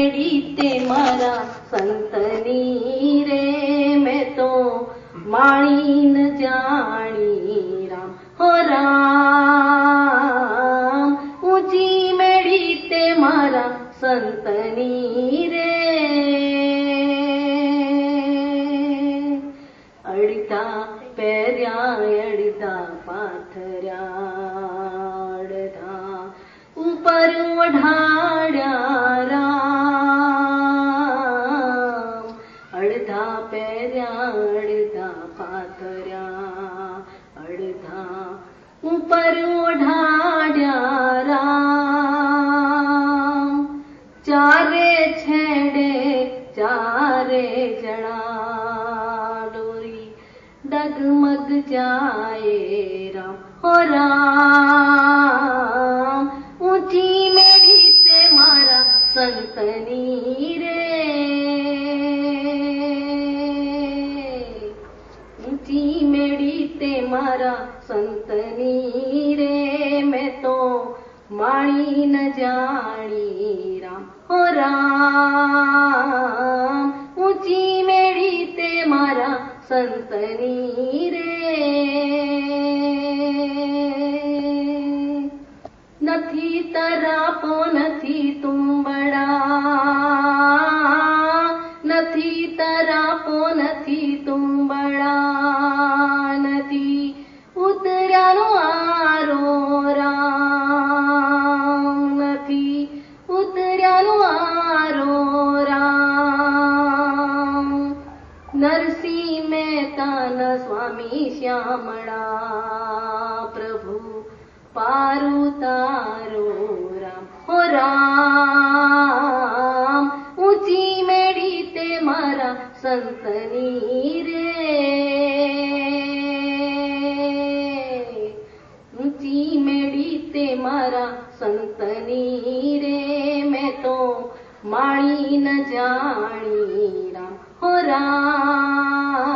તે મારા સંતની રે મેં તો માણી ન જાણી રામ હો રામ ઊંચી મેળી તે મારા સંતની રે અડધા પહેર્યા અડધા પાથર્યા અડધા ઉપર ઓઢાડ્યા રામ અડધા પહેર્યા અડધા પાથર્યા અડધા ઉપર ઓઢાડ્યા રામ ચારે છેડે ચારે જણા ડોરી ડગમગ જાય રામ હો રામ ઊંચી મેળી તે મારા સંતની રે ઊંચી મેળી તે મારા સંતની રે મેં તો માણી ન જાણી રામ હો રામ ઊંચી મેળી તે મારા સંતની રે નથી તરાપો નથી તુંબડા નથી તરાપો નથી તુંબડા નથી ઉતર્યાનો આરો રામ નથી ઉતર્યાનો આરો રામ નરસિંહ મહેતાના સ્વામી શ્યામળા પ્રભુ પારુતારો રામ હો રામ ઊંચી મેળી તે મારા સંતની રે ઊંચી મેળી તે મારા સંતની રે મેં તો માણી ન જાણી રામ હો રામ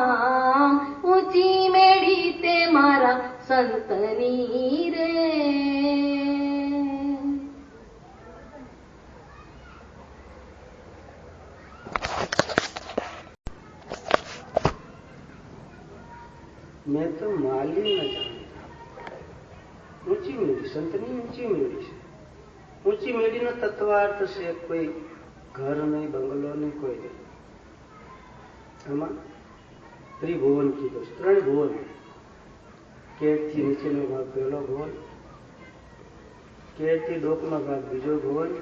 ઊંચી મેળી તે મારા સંતની રે મેં તો માલી ન જાણી ઊંચી મેળી સંતની ઊંચી મેળી છે. ઊંચી મેળીનો તત્વાર્થ છે કોઈ ઘર નહીં, બંગલો નહીં, કોઈ નહીં. આમાં ત્રિભુવન કીધું છે, 3 ભુવન. કેળથી નીચેનો ભાગ પહેલો ભુવન, કેળથી ડોકનો ભાગ બીજો ભુવન,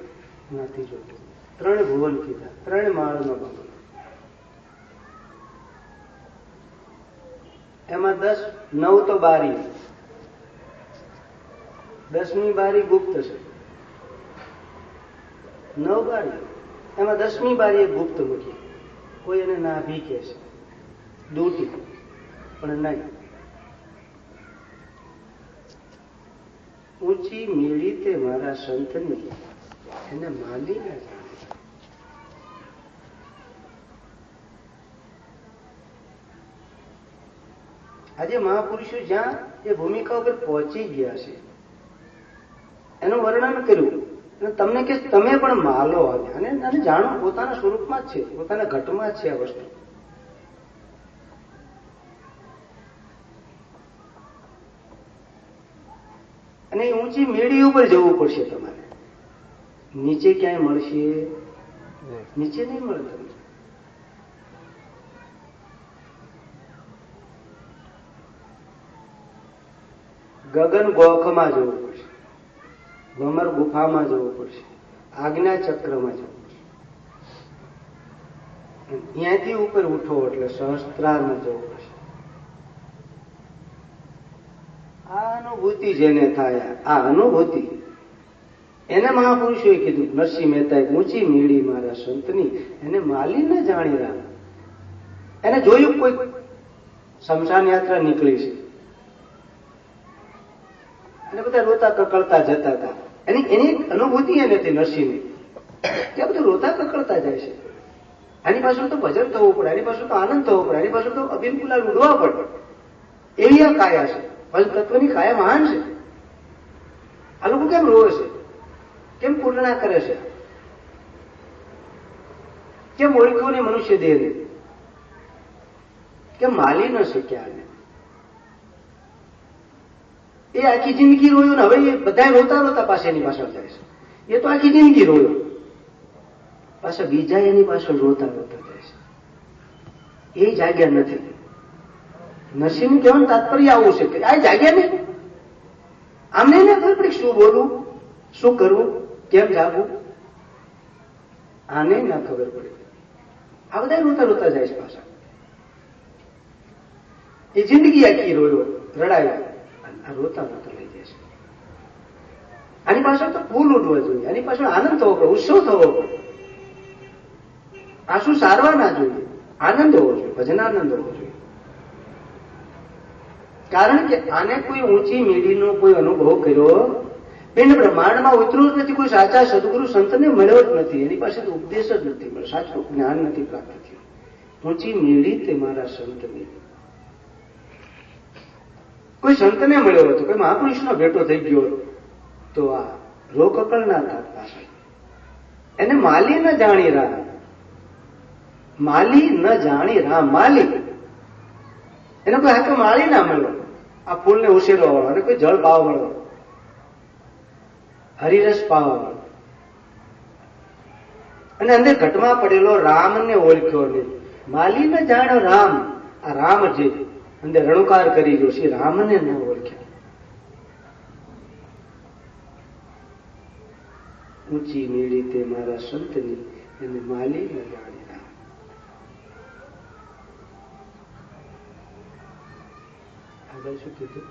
નાથી જોતો 3 ભુવન કીધા. 3 માળનો બંગલો. એમાં 9 તો બારી, 10મી બારી ગુપ્ત છે. 9 બારી, એમાં 10મી બારી એક ગુપ્ત મૂકી. કોઈ એને નાભી કહે છે, દૂટી, પણ નહીં. ઊંચી મેળી તે મારા સંતની એને માલી ના જાણે. આજે મહાપુરુષો જ્યાં એ ભૂમિકા ઉપર પહોંચી ગયા છે એનું વર્ણન કર્યું અને તમને કે તમે પણ માલો અને જાણો પોતાના સ્વરૂપમાં જ છે, પોતાના ઘટમાં જ છે આ વસ્તુ. અને ઊંચી મેળી ઉપર જવું પડશે તમારે. નીચે ક્યાંય મળશે? નીચે નહીં મળે તમને. ગગન ગોખમાં જવું પડશે, ભમર ગુફામાં જવું પડશે, આજ્ઞા ચક્રમાં જવું પડશે. ત્યાંથી ઉપર ઉઠો એટલે સહસ્ત્રારમાં જવું પડશે. આ અનુભૂતિ જેને થાય, આ અનુભૂતિ એને મહાપુરુષોએ કીધું. નરસિંહ મહેતાએ ઊંચી મેળી મારા સંતની એને માલી ન જાણી રામ. એને જોયું કોઈ શમશાન યાત્રા નીકળી છે અને બધા રોતા કકળતા જતા હતા. એની અનુભૂતિ એ નથી નરસિંહની. ત્યાં બધું રોતા કકળતા જાય છે. આની પાછળ તો ભજન થવું પડે, આની પાછળ તો આનંદ થવો પડે, આની પાછળ તો અભિન ગુલાલ ઉડવા પડે. એવી આ કાયા છે. પંચતત્વની કાયા મહાન છે. આ લોકો કેમ રોવે છે, કેમ પૂર્ણા કરે છે? કેમ ઓળખ્યો ને મનુષ્ય દેહને? કેમ માલી ન શક્યા? એ આખી જિંદગી રોયો ને હવે એ બધા રોતા રોતા પાસે એની પાછળ જાય છે. એ તો આખી જિંદગી રોયો, પાછા બીજા એની પાછળ રોતા રોતા જાય છે. એ જાગ્યા નથી. નરસિંહ કહેવાનું તાત્પર્ય આવું છે કે આ જાગ્યા નહીં. આમને એને ખબર પડી શું બોલવું, શું કરવું, કેમ જાગવું, આને ના ખબર પડે. આ બધા રોતા રોતા જાય છે પાછા. એ જિંદગી આખી રોયો, રડાયો, આ રોતા રોતા લઈ જાય છે. આની પાછળ તો ફૂલ ઉડવા જોઈએ, આની પાછળ આનંદ થવો પડે, ઉત્સવ થવો પડે. આંસુ સારવા ના જોઈએ, આનંદ હોવો જોઈએ, ભજનાનંદ હોવો જોઈએ. કારણ કે આને કોઈ ઊંચી મીડીનો કોઈ અનુભવ કર્યો, પિંડ બ્રહ્માંડમાં ઉતર્યું જ નથી, કોઈ સાચા સદગુરુ સંતને મળ્યો જ નથી, એની પાસે ઉપદેશ જ નથી મળ્યો, સાચું જ્ઞાન નથી પ્રાપ્ત થયું. ઊંચી મીડી તે મારા સંતની. કોઈ સંતને મળ્યો હતો, કોઈ મહાપુરુષનો ભેટો થઈ ગયો તો આ રોકકળ ના થાત પાછળ. એને માલી ન જાણી રાહ, માલી ન જાણી રાહ, માલી એને કોઈ હાથો માળી ના મળ્યો. આ ફૂલને ઉછેરવા વાળો, અને કોઈ જળ પાવા વાળો, હરિરસ પાવા વાળો, અને અંદર ઘટમાં પડેલો રામને ઓળખ્યો નહીં. માલી ન જાણ્યો રામ. આ રામ જે અંદર રણુકાર કરી ગયો છે, રામને ન ઓળખ્યા. ઊંચી મેળી તે મારા સંતની, એને માલી ન જાણી રામ. આગળ શું કીધું?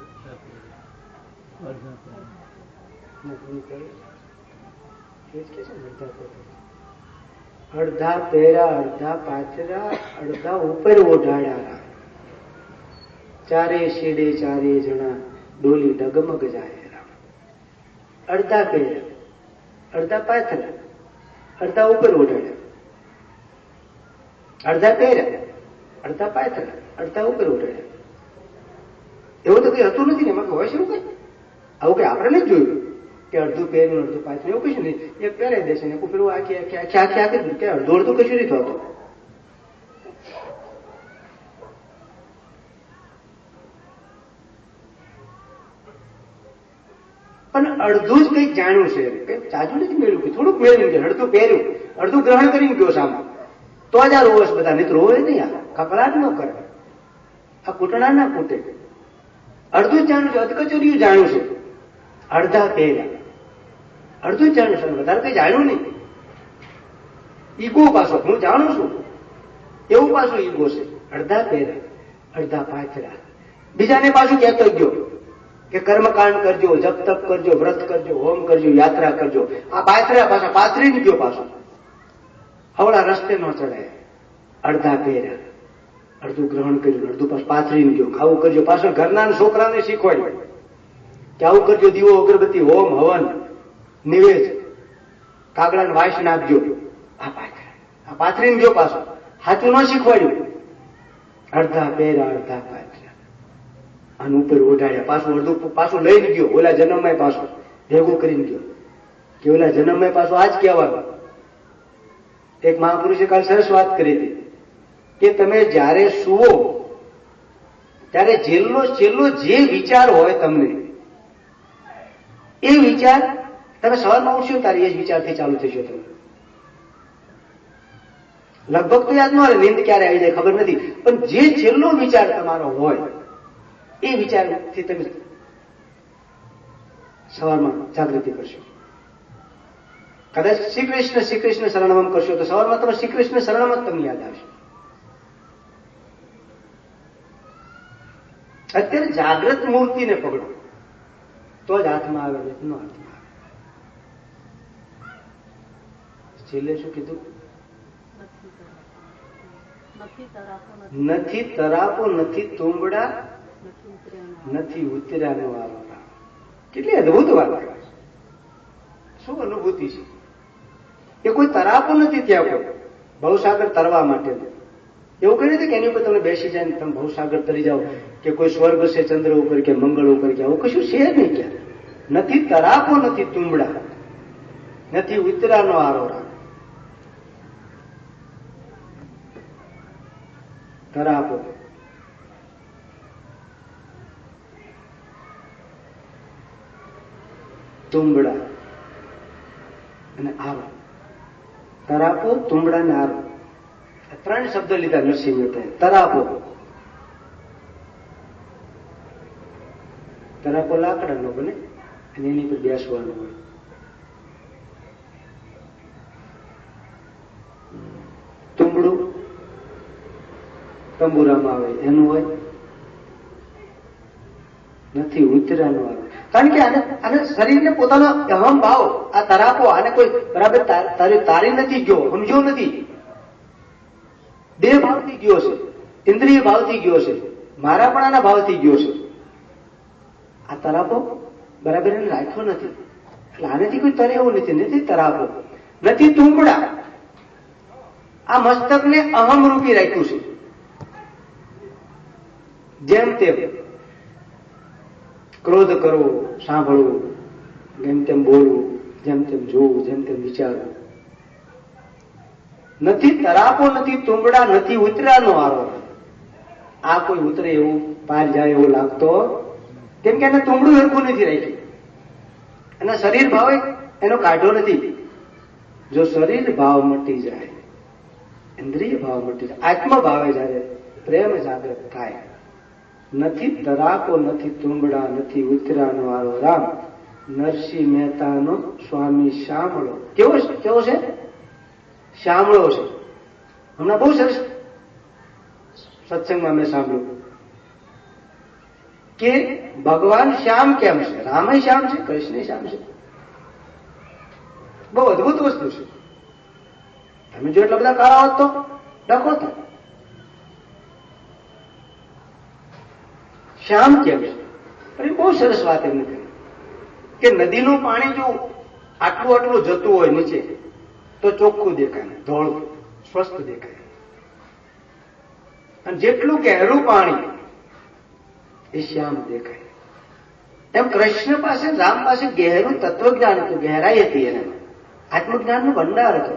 અડધા પહેરા, અડધા પાથરા, અડધા ઉપર ઓઢાડ્યા. ચારે શેડે ચારે જણા ડોલી ડગમગ જાય. અડધા પહેર્યા, અડધા પાથરા, અડધા ઉપર ઓઢાડ્યા. અડધા પહેર્યા, અડધા પાથરા, અડધા ઉપર ઓઢાડ્યા. એવું તો કઈ હતું નથી ને, એમાં હોય છે એવું કઈ? આવું કઈ આપણે નથી જોયું કે અડધું પહેર્યું અડધું પાછળ, એવું કશું નહીં. એક પહેરાઈ દેશે ને પેલું આખી આખી આખી આખી આખી કે અડધું અડધું કશું નહીં થતું. પણ અડધું જ કંઈક જાણ્યું છે, કંઈક ચાજુ નથી મેળવ્યું, કે થોડુંક મેળવ્યું છે. અડધું પહેર્યું, અડધું ગ્રહણ કરીને ગયો સામે, તો જ આ રોવસ બધા, નહીં તો રોવે નહીં. આ કકડાટ ન કરે, આ કૂટણા ના કૂટે. અડધું જ જાણ્યું છે, અધકચોર્યું જાણ્યું છે. અડધા પહેર્યા, અડધું જ જાણ્યું છે, વધારે કઈ જાણ્યું નહીં. ઈગો પાછો, હું જાણું છું એવું પાછું ઈગો છે. અડધા પહેર્યા, અડધા પાથરા. બીજાને પાછું કહેતો ગયો કે કર્મકાંડ કરજો, જપ તપ કરજો, વ્રત કરજો, હોમ કરજો, યાત્રા કરજો. આ પાથરા પાછા પાથરીને ગયો પાછો. હવળા રસ્તે ન ચડાય. અડધા પહેર્યા, અડધું ગ્રહણ કર્યું, અડધું પાછું પાથરીને ગયો. આવું કરજો, પાછળ ઘરના છોકરાને શીખવાડ્યું કે આવું કરજો, દીવો અગરબત્તી, હોમ હવન, નિવેદ, કાગડાને વાસ નાખજો. આ પાથરા, આ પાથરીને ગયો પાછો. સાચું ન શીખવાડ્યું. અડધા પહેર્યા, અડધા પાથરા, આનું ઉપર ઓઢાડ્યા. પાછું અડધું પાછું લઈને ગયો. ઓલા જન્મમાં પાછું ભેગું કરીને ગયો કે ઓલા જન્મમાં પાછું આજ કહેવાનું. એક મહાપુરુષે કાલ સરસ વાત કરી હતી કે તમે જ્યારે સુવો ત્યારે છેલ્લો જે વિચાર હોય તમને, એ વિચાર તમે સવારમાં ઉઠશો ત્યારે એ જ વિચારથી ચાલુ થશો. તમે લગભગ તો યાદ ન આવે, નીંદ ક્યારે આવી જાય ખબર નથી, પણ જે છેલ્લો વિચાર તમારો હોય એ વિચારથી તમે સવારમાં જાગૃતિ કરશો. કદાચ શ્રી કૃષ્ણ શરણમ કરશો તો સવારમાં તમે શ્રી કૃષ્ણ શરણમ જ તમને યાદ આવશે. અત્યારે જાગ્રત મૂર્તિને પકડો તો જ હાથમાં આવે, ન હાથમાં આવે. છેલ્લે શું કીધું? નથી તરાપો, નથી તુંબડા, નથી ઉતર્યાનો વારો. કેટલી અદભુત વાત કરે. શું અનુભૂતિ છે કે કોઈ તરાપો નથી ત્યાં, કોઈ ભવસાગર તરવા માટે. એવું કહી નથી કે એની ઉપર તમે બેસી જાય ને તમે ભવસાગર તરી જાઓ, કે કોઈ સ્વર્ગ છે ચંદ્ર ઉપર કે મંગળ ઉપર કે આવું કશું છે નહીં. ક્યાં નથી તરાપો, નથી તુંબડા, નથી ઉતરાનો આરોરા. તરાપો, તુંબડા અને આરો. તરાપો, તુંબડા ને આરો, ત્રણ શબ્દ લીધા નરસિંહ મહેતાએ. તરાપો, તરાપો લાકડાનો બને અને એની પર બેસવાનું હોય. તુંબડું તંબુરામાં આવે એનું હોય, નથી ઉતરાનું આવે. કારણ કે આને શરીરને પોતાનો અહમ ભાવ, આ તરાપો, આને કોઈ બરાબર તારી નથી ગયો, સમજ્યો નથી. દેહ ભાવથી ગયો છે, ઇન્દ્રિય ભાવથી ગયો છે, મારાપણાના ભાવથી ગયો છે. આ તરાપો બરાબર એને રાખ્યો નથી. એટલે આનેથી કોઈ તરે એવું નથી તરાપો, નથી તુંબડા. આ મસ્તકને અહમ રૂપી રાખ્યું છે. જેમ તેમ ક્રોધ કરવો, સાંભળવું, જેમ તેમ બોલવું, જેમ તેમ જોવું, જેમ તેમ વિચારવું. નથી તરાપો, નથી તુંબડા, નથી ઉતરાનો આરો. આ કોઈ ઉતરે એવું, પાર જાય એવું લાગતો, કેમ કે એને તુંબડું હરખું નથી રાખ્યું. એના શરીર ભાવે એનો કાઢો નથી. જો શરીર ભાવ મટી જાય, ઇન્દ્રિય ભાવ મટી જાય, આત્મભાવે જયારે પ્રેમ જાગૃત થાય, નથી તરાપો, નથી તુંબડા, નથી ઉતરાનો આરો. રામ નરસિંહ મહેતાનો સ્વામી શામળો. કેવો છે? શામળો છે. હમણાં બહુ સરસ સત્સંગમાં મેં સાંભળ્યું કે ભગવાન શ્યામ કેમ છે? રામય શ્યામ છે, કૃષ્ણ શ્યામ છે. બહુ અદભુત વસ્તુ છે. તમે જો એટલા બધા કાળા હોત તો ડખો થાય. શ્યામ કેમ છે? અરે બહુ સરસ વાત એમને કરી કે નદીનું પાણી જો આટલું આટલું જતું હોય નીચે તો ચોખ્ખું દેખાય, ધોળું સ્વસ્થ દેખાય. અને જેટલું ગહેરું પાણી એ શ્યામ દેખાય. એમ કૃષ્ણ પાસે, રામ પાસે ગહેરું તત્વજ્ઞાન હતું, ગહેરાઈ હતી એને, આત્મજ્ઞાનનો ભંડાર હતો.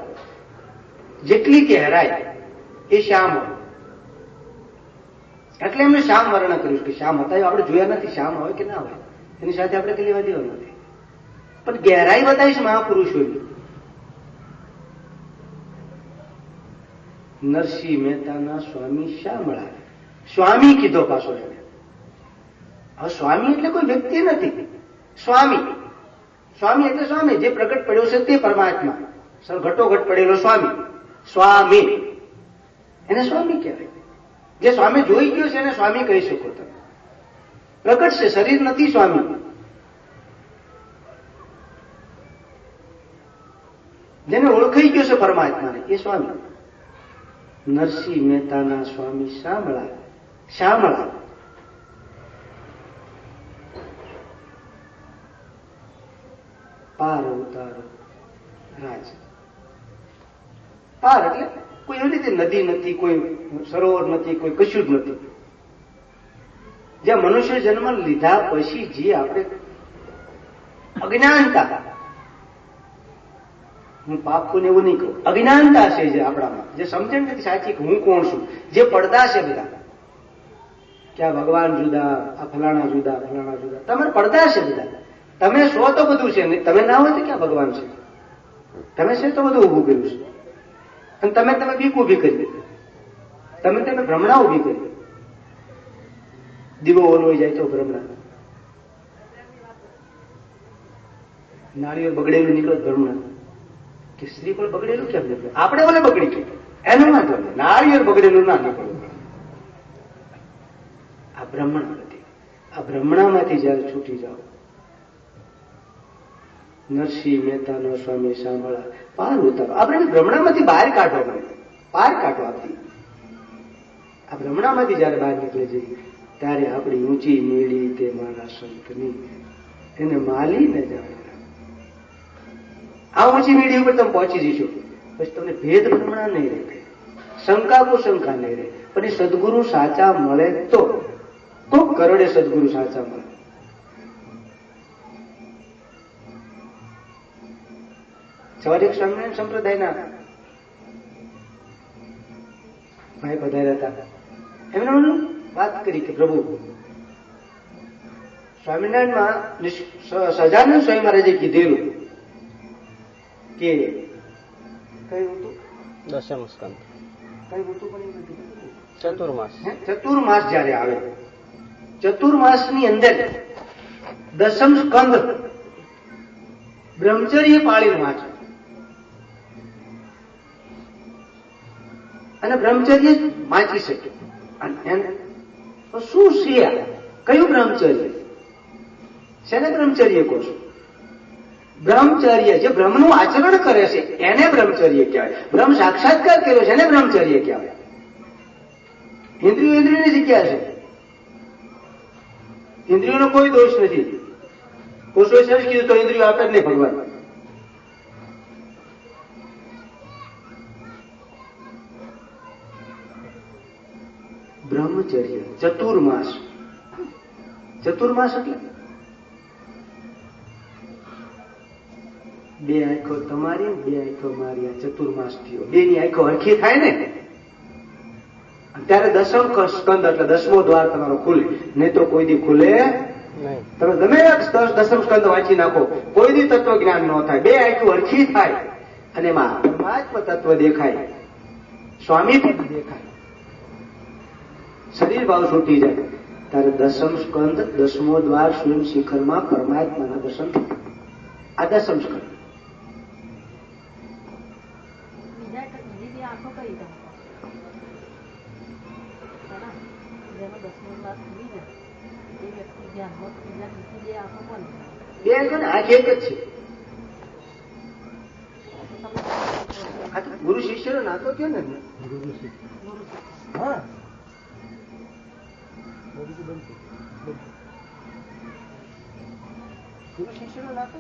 જેટલી ગહેરાઈ એ શ્યામ હોય. એટલે એમને શ્યામ વર્ણન કર્યું કે શ્યામ હતા. આપણે જોયા નથી, શ્યામ હોય કે ના હોય એની સાથે આપણે કઈ લેવા દેવા નથી. પણ ગહેરાઈ બતાવીશ મહાપુરુષોની. નરસિંહ મહેતાના સ્વામી શ્યામળા. સ્વામી કીધો પાછો એને. હવે સ્વામી એટલે કોઈ વ્યક્તિ નથી. સ્વામી, સ્વામી એટલે સ્વામી, જે પ્રગટ પડ્યો છે તે પરમાત્મા, ઘટોઘટ પડેલો સ્વામી. સ્વામી એને સ્વામી કહેવાય. જે સ્વામી જોઈ ગયો છે એને સ્વામી કહી શકો તમે. પ્રગટ છે, શરીર નથી સ્વામી. જેને ઓળખાઈ ગયો છે પરમાત્માને એ સ્વામી. નરસિંહ મહેતાના સ્વામી શામળા. શ્યામળા પાર અવતારો રાજ. પાર એટલે કોઈ એવી રીતે નદી નથી, કોઈ સરોવર નથી, કોઈ કશું જ નથી. જ્યાં મનુષ્ય જન્મ લીધા પછી જે આપણે અજ્ઞાનતા, હું પાપ પુણ્ય એવું નહીં કહું, અજ્ઞાનતા છે જે આપણામાં, જે સમજણ નથી સાચી કે હું કોણ છું, જે પડદા છે બધા કે આ ભગવાન જુદા, આ ફલાણા જુદા, ફલાણા જુદા, તમારે પડદા છે બધા. તમે છો તો બધું છે, તમે ના હોય તો ક્યાં ભગવાન છે? તમે છે તો બધું ઉભું કર્યું છે. અને તમે બીક ઉભી કરી, તમે ભ્રમણા ઉભી કરી. દીવો ઓલવાઈ જાય તો ભ્રમણા, નાળિયેર બગડેલું નીકળે ભ્રમણા, કે શ્રીફળ બગડેલું કેમ નીકળે? આપણે ઓલે બગડી ગયું એનું ના ગમે, નાળિયેર બગડેલું ના નીકળવું. આ બ્રહ્મણ નથી. આ બ્રહ્મણામાંથી જયારે છૂટી જાઓ, નરસિંહ મહેતાનો સ્વામી શામળા પાર ઉતારો. આપણે બ્રહ્મણામાંથી બહાર કાઢો, પાર કાઢો. આપણી આ બ્રહ્મણામાંથી જયારે બહાર નીકળે છે ત્યારે આપણી ઊંચી મેળી તે મારા સંતની, એને માલીને જાણે. આ ઊંચી મેળી ઉપર તમે પહોંચી જશો પછી તમને ભેદ બ્રહ્મણા નહીં રહે, શંકા કો શંકા નહીં રહે. પણ એ સદગુરુ સાચા મળે તો, કોક કરોડે સદગુરુ સાચા મળે. સવારે એક સ્વામિનારાયણ સંપ્રદાયના ભાઈ પધાર્યા હતા. એમને વાત કરી કે પ્રભુ સ્વામિનારાયણમાં સહજાનંદ સ્વામી મહારાજે કીધેલું કે કયું હતું દશમ સ્કંદ કયું હતું પણ એમને કીધું ચતુર્માસ. ચતુર્માસ જયારે આવે ચતુર્માસની અંદર દશમ સ્કંદ બ્રહ્મચર્ય પાળીને વાંચે અને બ્રહ્મચર્ય વાંચી શકે. તો શું છે કયું બ્રહ્મચર્ય? શેને બ્રહ્મચર્ય કહો છો? બ્રહ્મચર્ય જે બ્રહ્મનું આચરણ કરે છે એને બ્રહ્મચર્ય કહેવાય. બ્રહ્મ સાક્ષાત્કાર કર્યો છે એને બ્રહ્મચર્ય કહેવાય. ઇન્દ્રિયો ઇન્દ્રિયની જગ્યા છે. ઇન્દ્રિયોનો કોઈ દોષ નથી. પુરુષોએ સરસ કીધું તો ઇન્દ્રિયો આપે જ નહીં ભગવાન. બ્રહ્મચર્ય ચતુર્માસ. ચતુર્માસ એટલે બે આંખો તમારી બે આંખો મારી. આ ચતુર્માસ થયો. બે ની આંખો હરખી થાય ને ત્યારે દશમ સ્કંદ એટલે દસમો દ્વાર તમારો ખુલે. નહીં તો કોઈ દી ખુલે નહીં. તમે ગમે દસમ સ્કંદ વાંચી નાખો કોઈ દી તત્વ જ્ઞાન ન થાય. બે આંખો હરખી થાય અને એમાં પરમાત્મ તત્વ દેખાય, સ્વામી પદ દેખાય, શરીર ભાવ છૂટી જાય ત્યારે દસમ સ્કંદ દસમો દ્વાર સ્વયં શિખરમાં પરમાત્માના દર્શન થાય. આ દસમ સ્કંદ. બે આંખો ને આંખ એક જ છે. આ તો ગુરુ શિષ્યનો નાતો થયો ને. હા ગુરુ શિષ્યનો નાતો